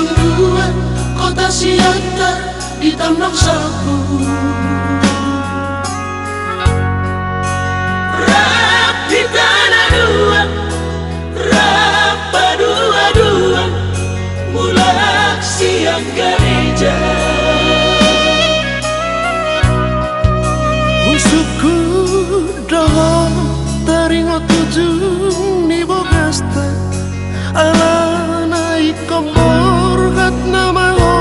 simpang dua kota siantar di tambang sapu. Rap di tanah dua, rapa dua-dua, mulak siang gereja. Musuhku dohong taringo tujung ni bogasta, ala naik kompor hat nama ho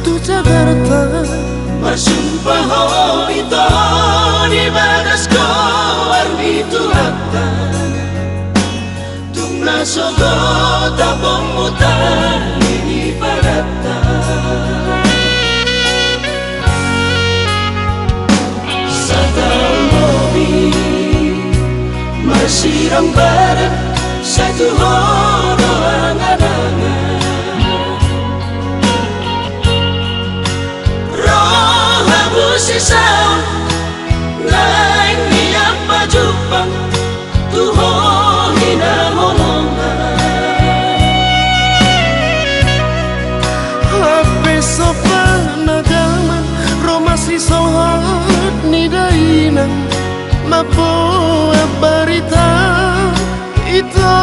tu Jakarta. Masumpah ho itu di bagas ko armi tuhata, tungna sogo tapong mutan ini padata. Masirang barat satu horo angan-angan, roh habu sisau naik niap pajupang tuho hina holongan. Hape sopan agama romasi sohat ni dainang mapo barita itu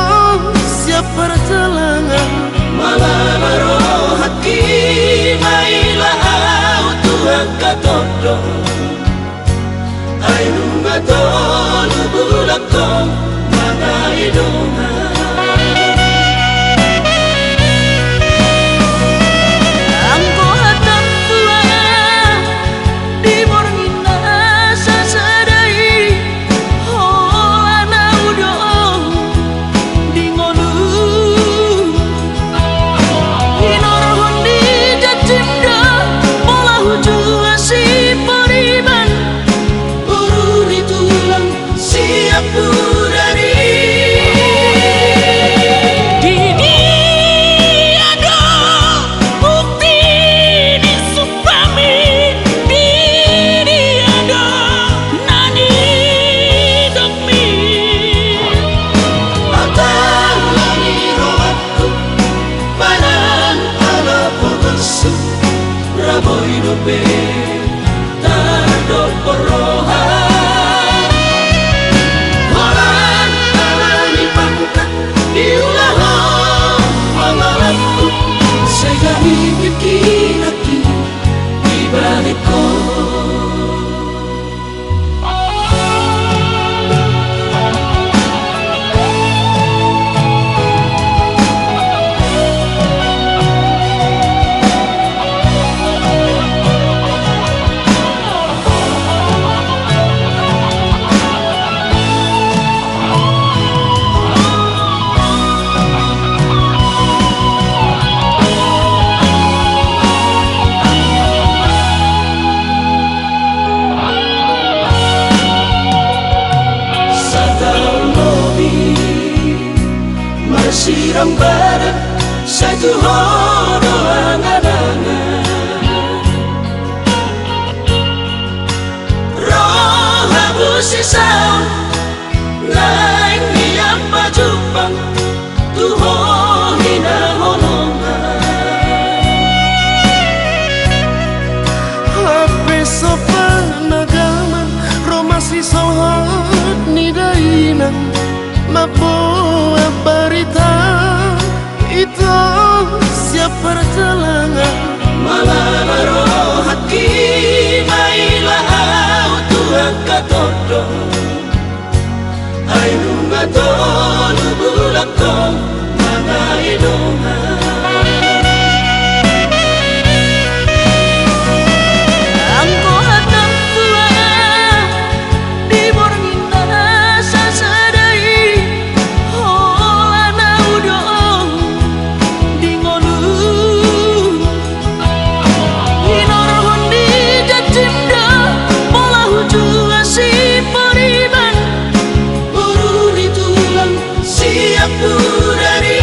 siap perjalanan. Malah baru hati mailah au Tuhan katodo, ainu ngatolu bulakong mga idongan. Raboy dobe tardot porohan, holan alani pangkat diulang pangalatku, saya hipit lagi di balik ko. Masirang barat satu horo angan-angan, roh habu sisau naik niap pajupang tuho hina holongan. Hape sopan agama romasi sohat ni dainang mapo barita itu siap perjalanan. Malah baru hati mailah au Tuhan katodo, ainu ngatolu bulakong mga idongan. Siap purari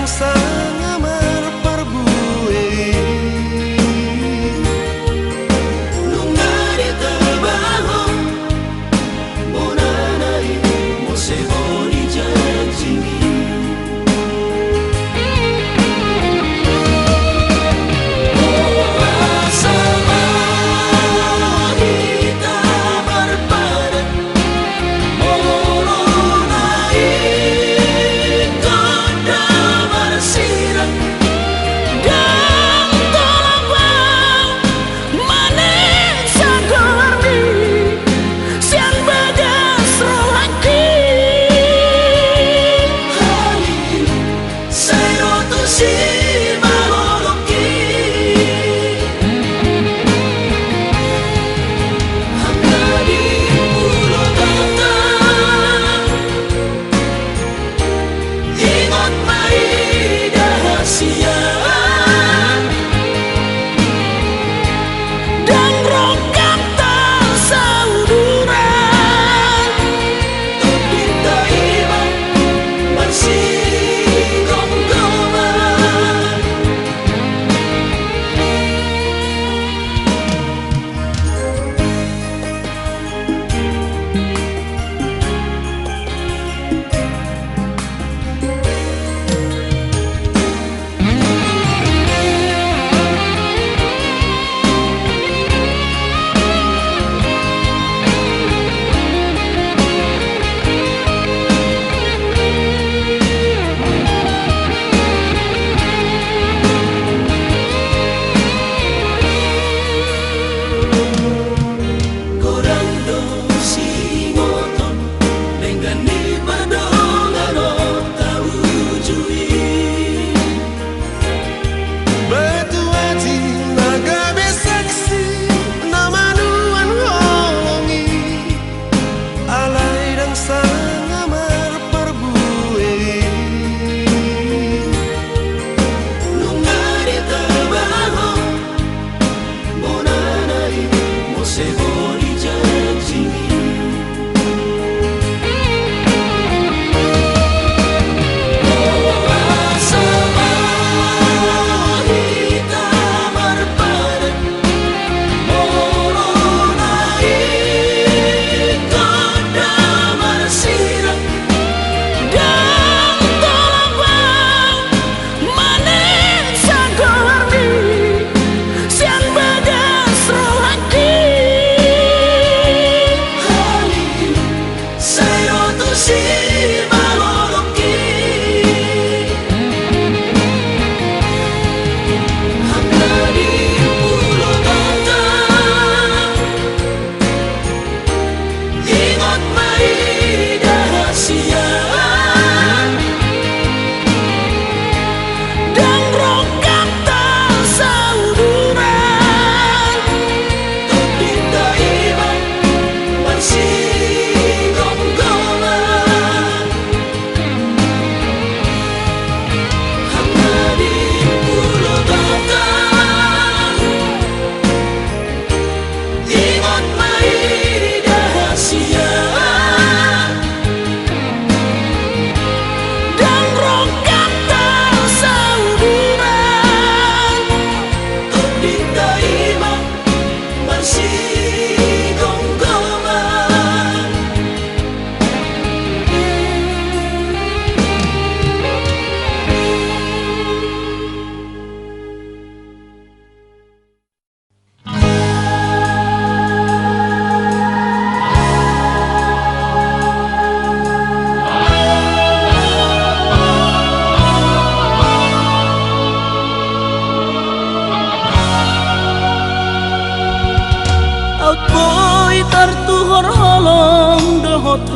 dan sangamar perbue Nungari terbahong Monanai Moseboni janjini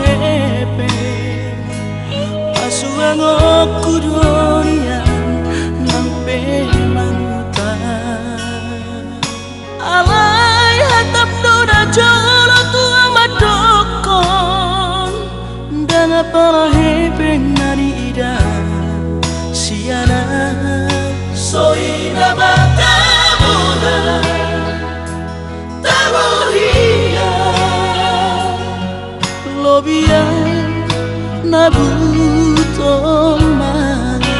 tepe Pasuang aku durian nampe mangutan Alai hatap doda jolo tua madokon Dan apalah hebeng nari ida siana Soina batamuna tamohia Lobia nabuto mana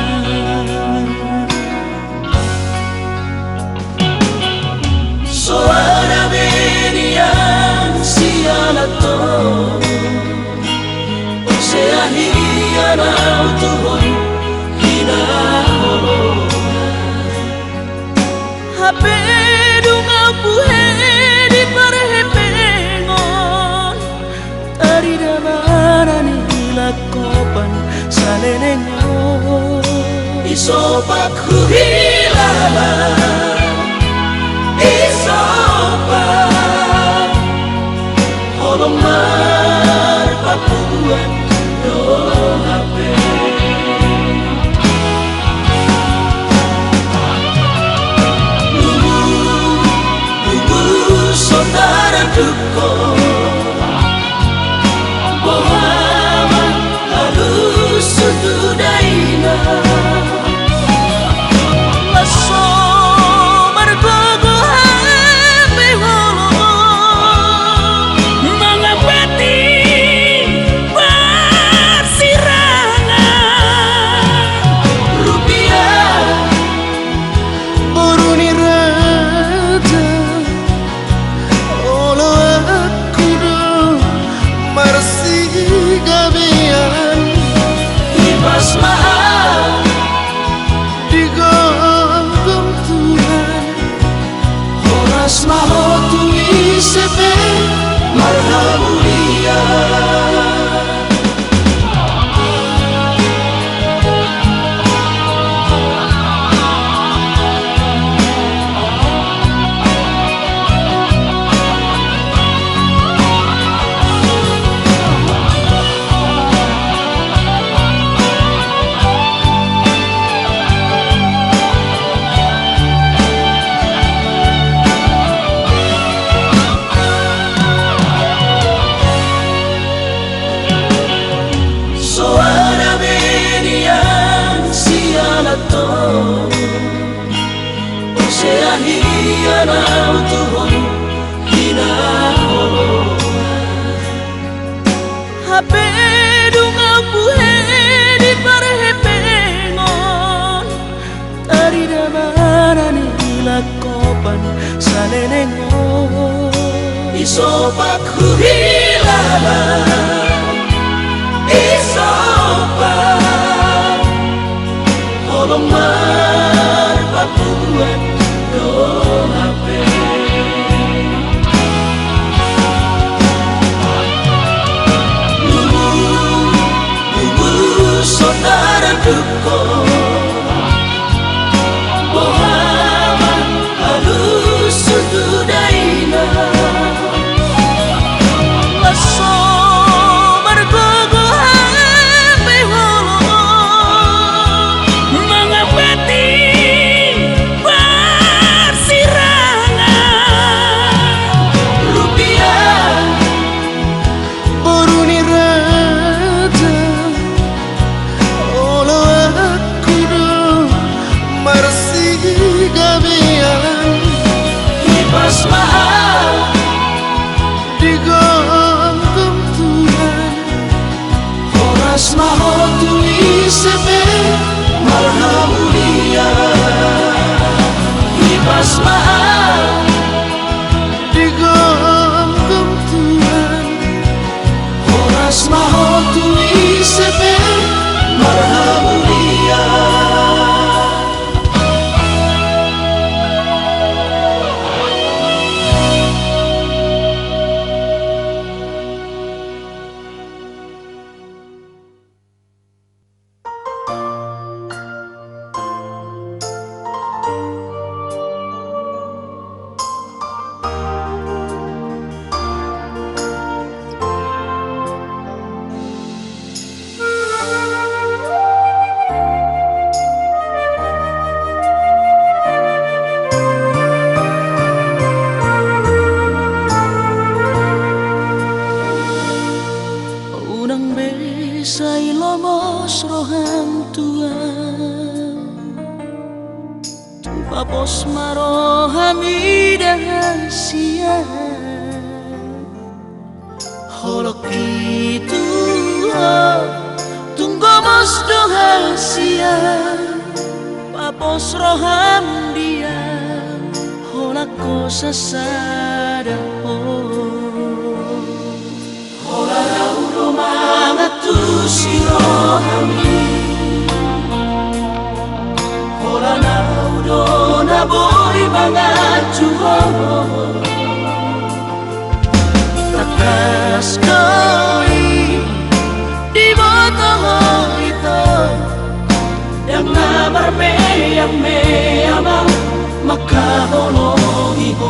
Hape dunga puhe di parhepengon tari damana ni lakopan salenenyo isopak huhilala isopak holomar papuan do hape saudara duko bohama harus sudaina laso margogo hape holo mangapati persirangan rupiah Boruni raja Olo aku do Marsi gabian ibas mahal Digogom Tuhan horas maho tu isepe marhamulia Soara benian sialato Osea hiana utuhon hina holo Hape dunga puhe di parhepengon tari damana ni lakopan salenenyo isopak huhilala isopak holomar papuan do hape saudara duko bohama halus sudaina laso margogo hape holo mangapati persirangan rupiah Boruni raja Olo aku do Marsi gabian ibas mahal Digogom Tuhan horas maho tu isepe marhamulia ibas mahal Digogom Tuhan horas maho tu isepe marhamulia unang besay lomos roham tuan tu papos maroham idahan siya holok itu tunggu mos doha siya papos roham dia holak ko sasada si rohami hola na udona boy bangat juga takas koi di botol itu yang nabar yang meyama maka honohi ko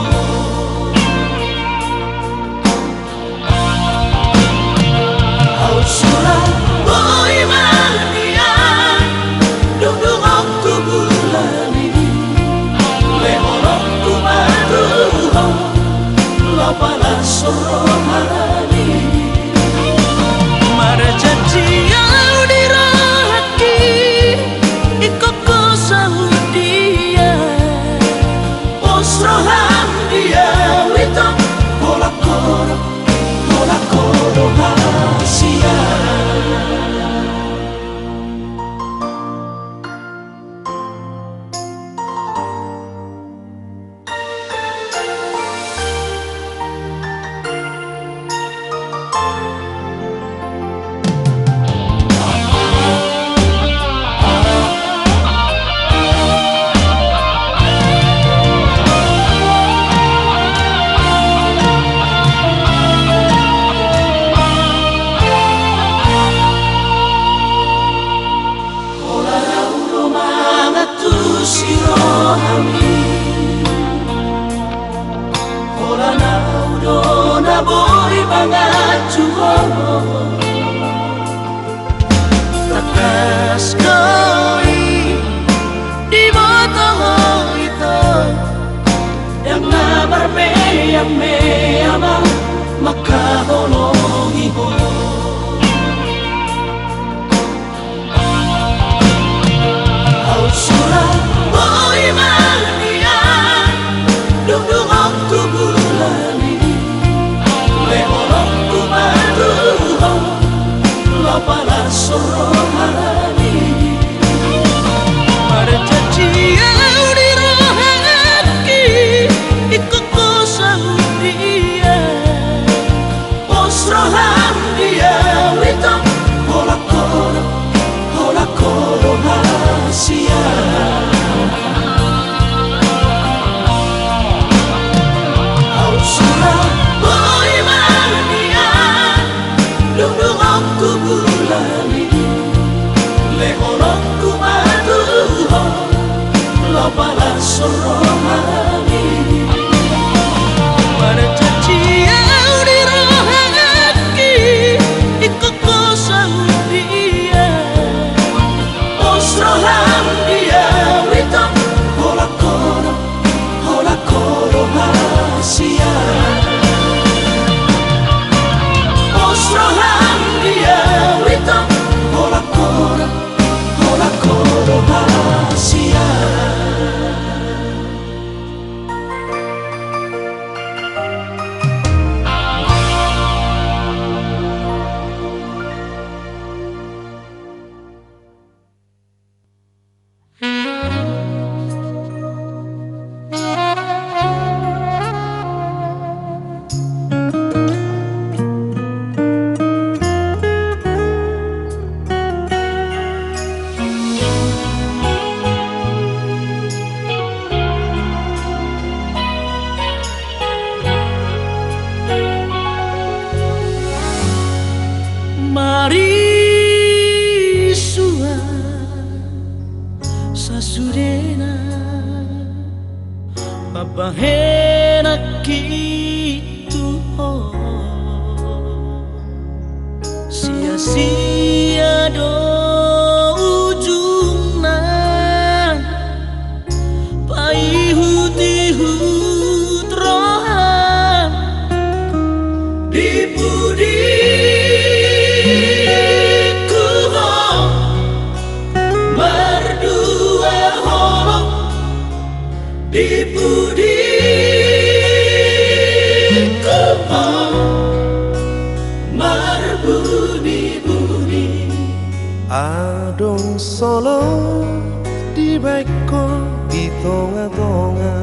au surat boy mania duduk aku bulani lehorok tu maduho lo pala sorohani marjanji yang diraki ikoko saudia osrohan dia wito hola koro hasia sirohami hola naudo na boy bangat juga takas koi di botol itu yang nabar yang meyama maka honohi ko au surat boy mania duduk waktu bulani lehorok tu maduho lo pala sorohani marjanji yang diraki ikoko saudia osrohan dia wito hola koro hasia au surat boy mania duduk waktu bulani lehorok tu maduho lo pala sorohani marjanji yang diraki ikoko saudia osrohan dia wito hola koro hasia osrohan dia wito hola koro hasia Mari sua sasurena babahena kitu sia-sia do ujungna paihu tihu trohan dipudi dipudi kepal marbuni-buni adong solo di baiko di tonga-tonga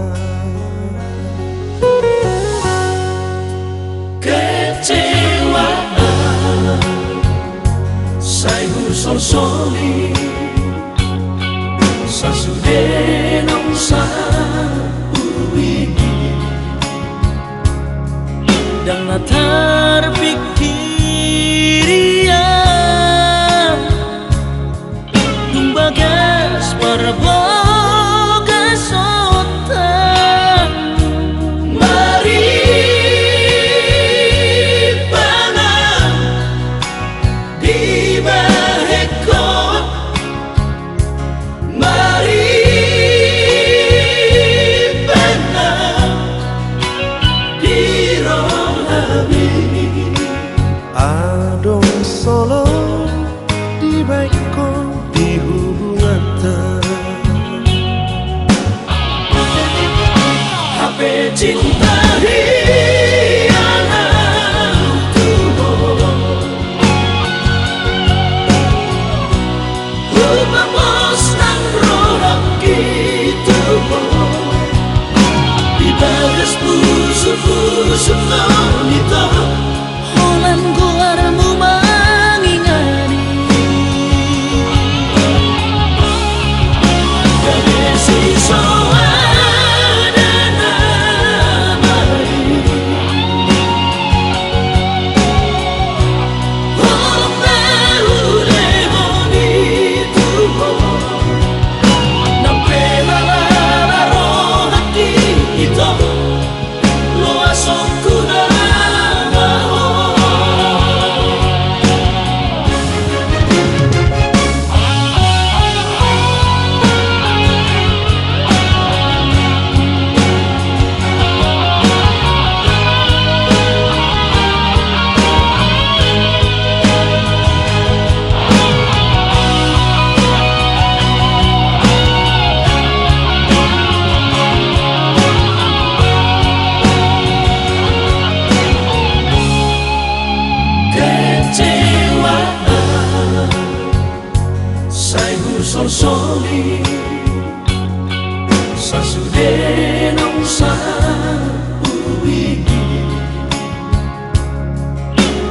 kecewaan saya sol-soli sasudeno sa dan latar pikir ia bagas parboga sota. Mari panang di baheko, mari panang di rohami. Adong solo di baiko di hubungan HP cinta hiangan tubuh, rumah bos nang rohak gitu, di bagas busuk-busuk nonito. Holan guarmu mangingani Kadesi soada namai, holong beule bonito, nampe lalala rohak itu, lo asokku soli sasude nong sa uwi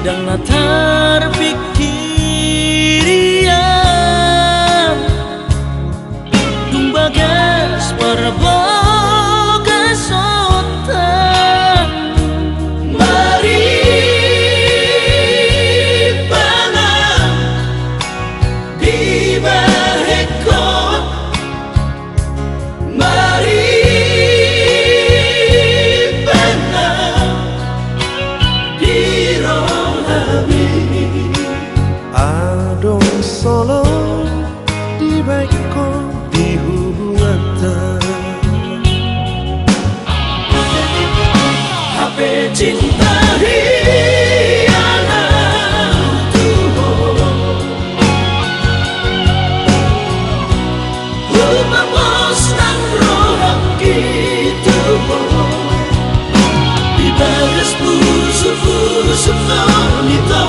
dan latar pikir ia bagas parboga sota. mari panang di baheko, mari panang di rohami. Adong solo di baiko di hubungan HP cinta hiangan tubuh, rumah bos nang rohak gitu, di bagas busuk-busuk nonito.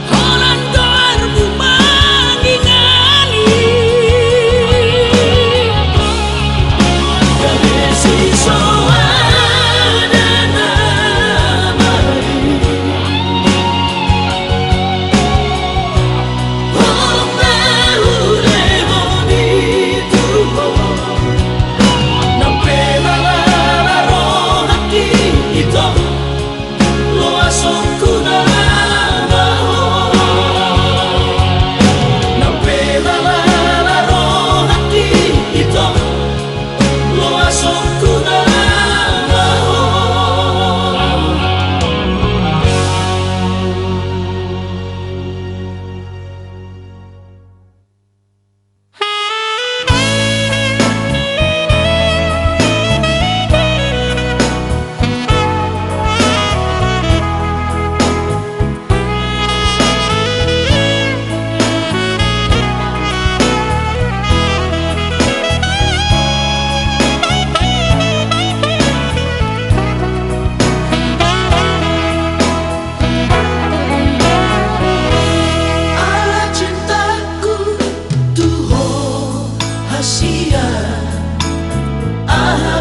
Holan guarmu mangingani Kadesi soada namai, holong beule bonito, nampe lalala rohak itu, lo asokku nampe lalala rohak itu, lo asokku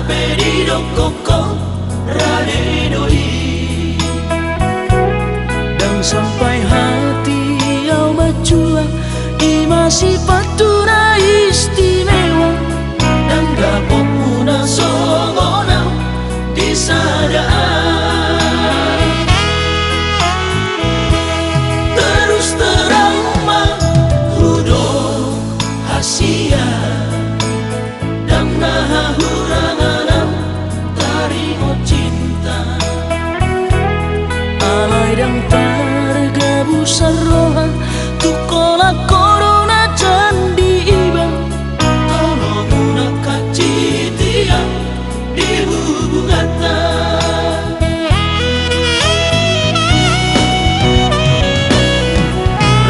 pedido koko radedoi, dan sampai hati kau berjuang i masih patura istimewa dan gapok muna songonau di sadaan. targabu sarroha tukola corona candi iba tolonguna kacitia di hubungata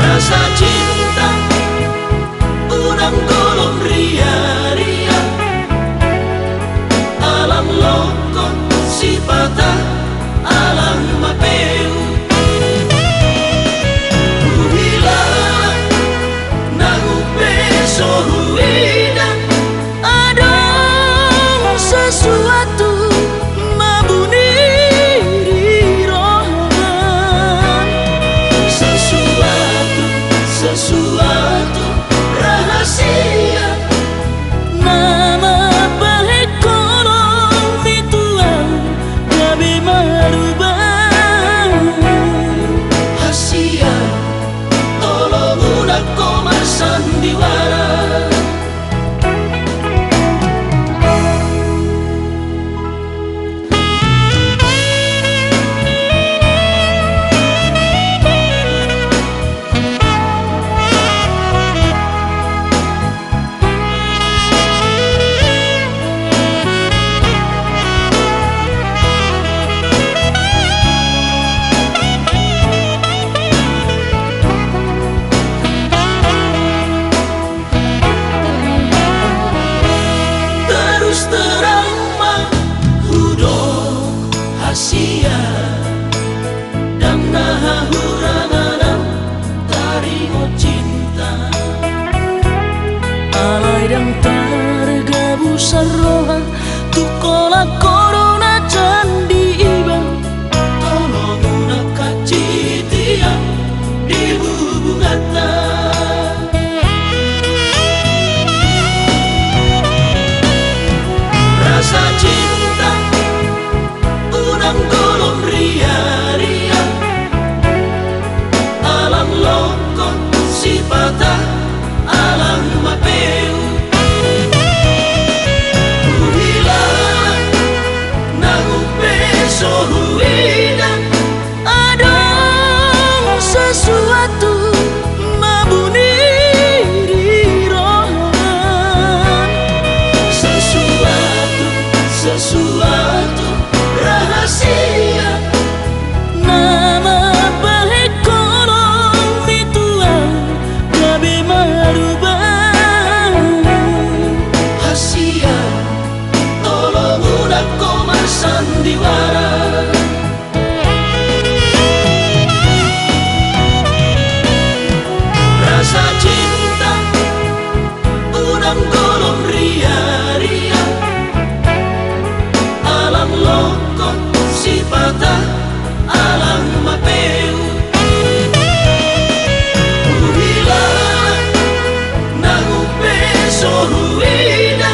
rasa cinta unang golong ria-ria alam lokon sifata alam mapeu uhila nangu peso huida ada sesuatu mabuni rohan sesuatu rahasia nama baik kolong mituan gabe marubah hasia tolong udah koma sandiwara terus terang mah hudok hasia dan naha huranganam tarimo cinta alai dan targabu sarroha tukola corona candi iba tolonguna kacitia di hubungata rasa cinta unang golong ria-ria alam lokon sifata alam mapeu uhila nangu peso huida ada sesuatu mabuni rohan sesuatu rahasia nama baik kolong mituan gabe marubah hasia tolong udah koma sandiwara rasa cinta unang golong ria-ria alam lokon sifata alam mapeu uhila nangu peso huida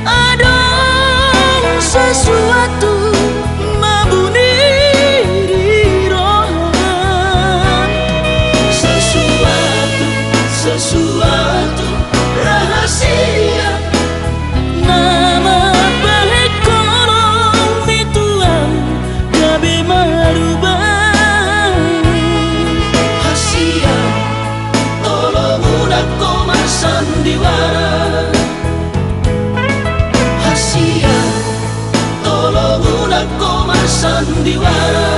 ada sesuatu mabuni rohan sesuatu rahasia nama baik kolong mituan gabe marubah hasia tolong udah koma sandiwara hasia tolong udah koma sandiwara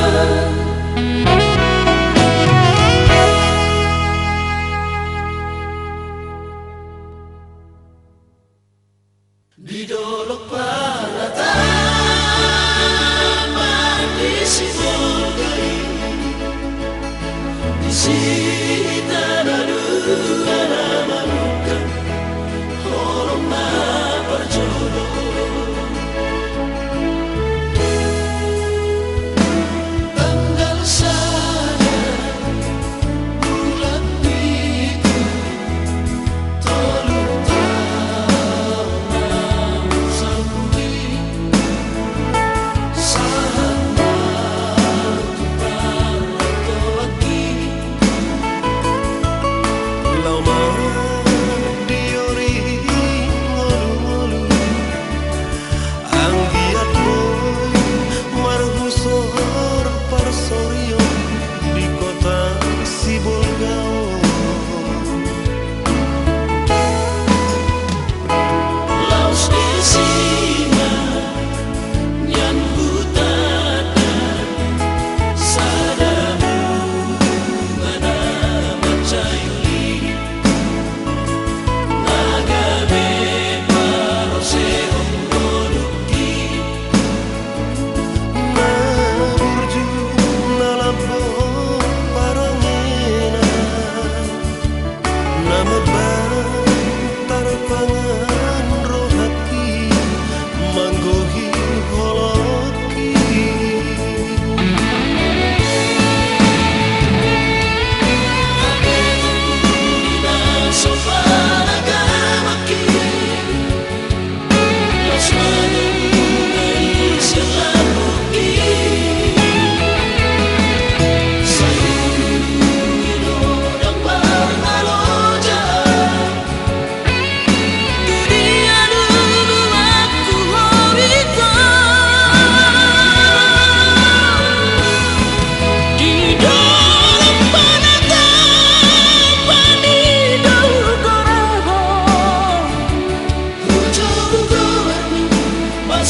di dolok para taman di Sibolgai di sita dua nama luka orang berjodoh tanggal saja bulan itu tolong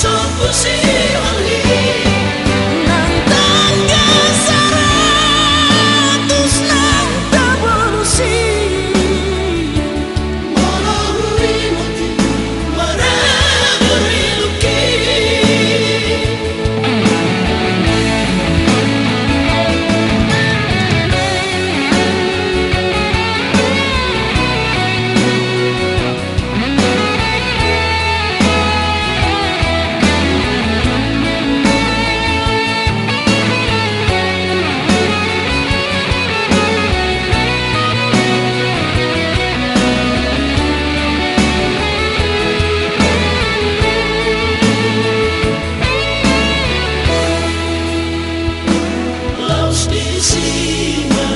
masuk pusi oli Nang tangga seratus nang revolusi Melalui mati mereburi luki Laus di singa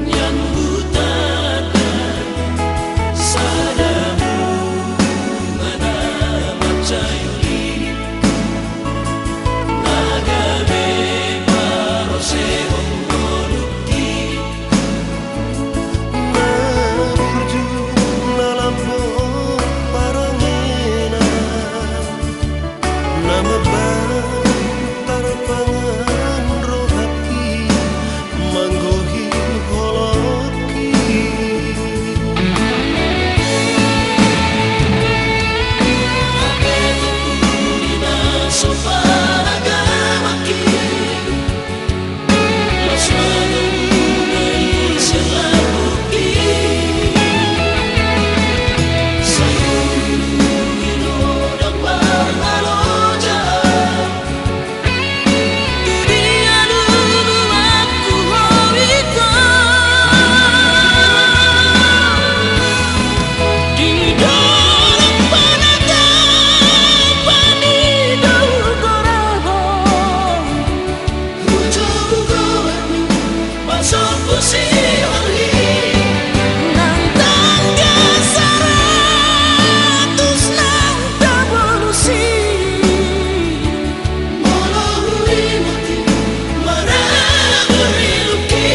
nyambut tangan sadamu mana macayuri naga bebaro sehong moluki Menuju lalampo parangena nama bantar pangan rohati manggohi holoki Dina sopan agamaki Los menunggai selabuki Sayur inodak pangaloja Dunia dulu aku hobikan Di dalam penangkapan hidup korabong Hujan gowerni masuk pusi oli Nang tangga seratus nang revolusi Melalui mati mereburi luki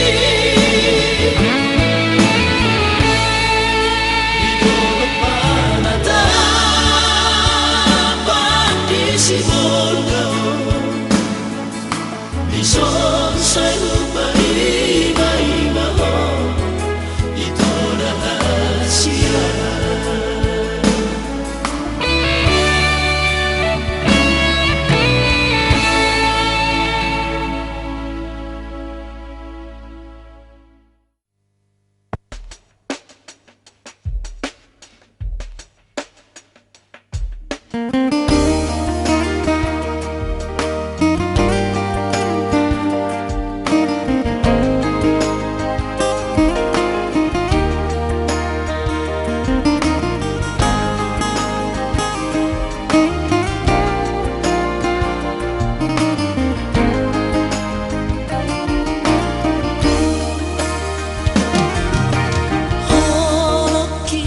Hidup panatapan di simbol kau Bison saya lupa ima-ima Itu rahasia Holoki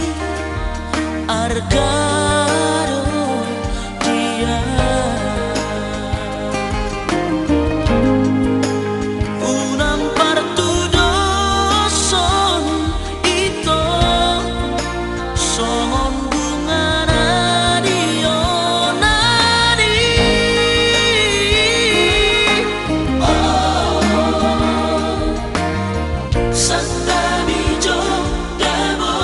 Argado dia Unang partudoson ito Songon bunga radio nadi Santa Bijo Dabo